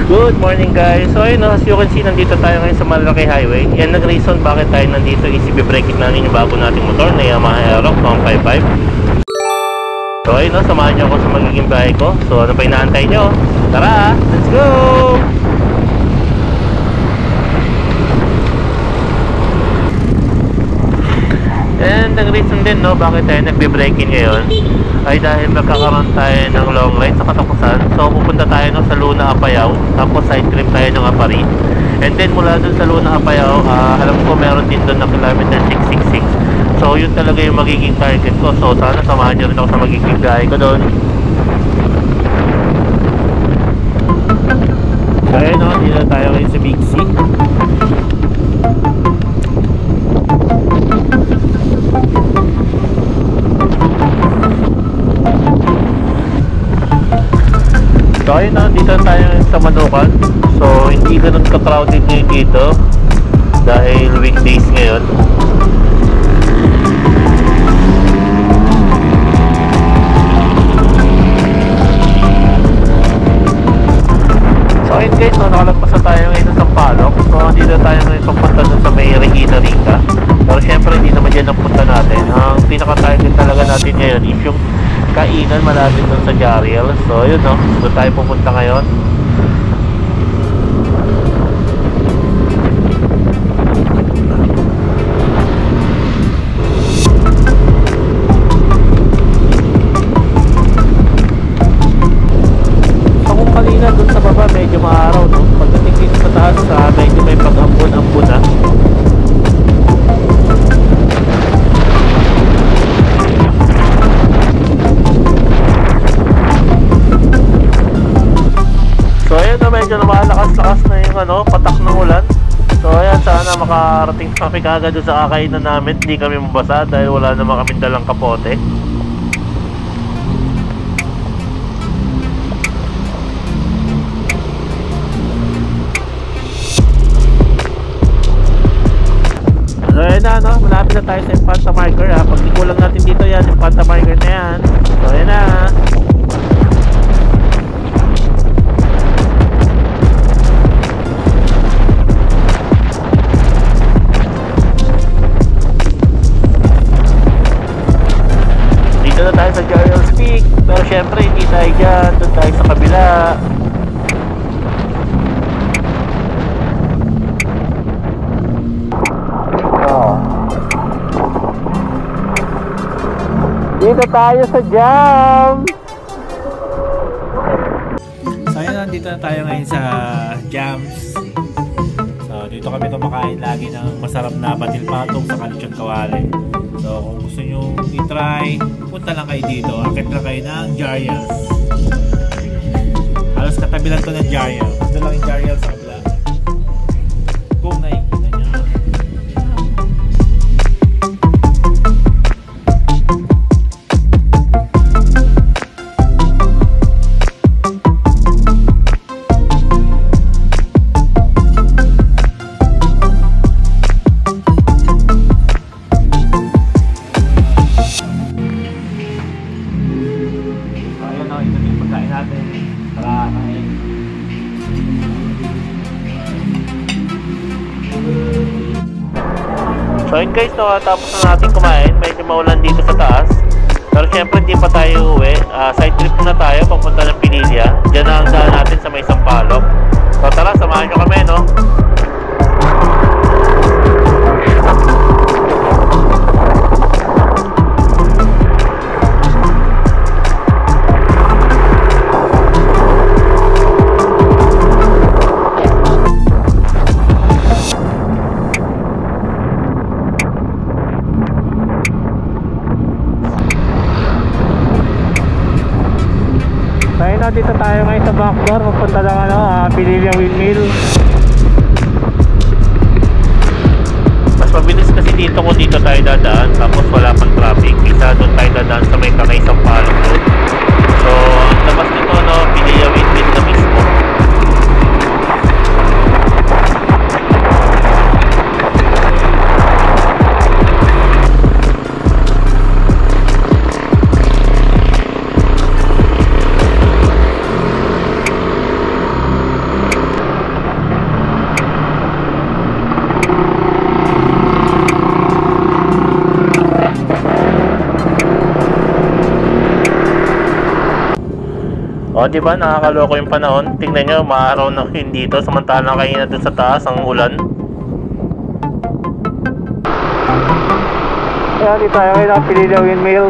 Good morning guys. So ayun, as you can see, nandito tayo ngayon sa Malalaki Highway. Yan nag-reason bakit tayo nandito is i-break natin yung bago nating motor na Yamaha Aerox 155. So ayun, samahan nyo ako sa magiging biyahe ko. So ano pa inaantay nyo? Tara, let's go! And ang reason din bakit tayo nagbe-break-in ngayon ay dahil magkakaroon tayo ng long ride sa katapusan. So pupunta tayo sa Luna Apayao, tapos side trip tayo ng Apari. And then mula dun sa Luna Apayao, alam ko meron din dun na kilometer 666. So yun talaga yung magiging target ko. So sana samahan nyo rin ako sa magiging biyahe ko dun. So ayun, dito tayo ngayon sa Big C. So ayun, dito tayo sa Manukan. So hindi ganun ka-crowded ngayon dito dahil weekdays ngayon. So ayun guys, nakalagpas na tayo ngayon sa Sampaloc. So dito tayo ngayon papunta sa may Regina Rica. Pero syempre hindi naman yan ang punta natin. Ang pinaka-target talaga natin ngayon is yung kainan malapit dun sa Jariel. So yun, doon tayo pupunta ngayon. So kung kanina dun sa baba medyo maaraw, pagdating dito sa taas medyo may pag-ambon-ambon na. Medyo lumalakas-lakas na yung patak ng ulan. So ayan, sana makarating kami kagad doon sa kakainan namin. Hindi kami mabasa dahil wala naman kami dalang kapote. So ayan na, malapit na tayo sa Infanta Marker. Pag di kulang natin dito yan, Infanta Marker na yan. So ayan na. Dito na tayo sa Jariel's Peak. Pero syempre hindi tayo dyan. Doon tayo sa kabila. Dito tayo sa jam. So ayun, nandito na tayo ngayon sa Jams. So dito kami kumakain lagi ng masarap na batil patong sa Kalitsyon Kawali. So kung gusto nyo i-try, punta lang kayo dito. Akit lang kayo ng Jariel's. Halos katabi lang to ng Jariel. Ito lang yung Jariel sa kabila. Kung nakikita nyo. So yun guys, tapos na natin kumain. Medyo maulan dito sa taas. Pero syempre hindi pa tayo uwi. Side trip na tayo papunta ng Pinilla. Diyan na ang daan natin sa may Sampaloc. So tara, samahan nyo kami, Dito tayo ngayon sa backdoor, magpunta ng Pinilla Windmill. Mas mabilis kasi dito kung dito tayo dadaan, tapos wala pang traffic. Isa doon tayo dadaan sa may Kanay Sampaloc Road. So ang labas nito, Pinilla Windmill na mismo. di ba? Nakakaloko yung panahon. Tingnan nyo, maaraw na yun dito. Samantalang kanina dun sa taas, ang ulan. Kaya di tayo kayo nakapili na windmill.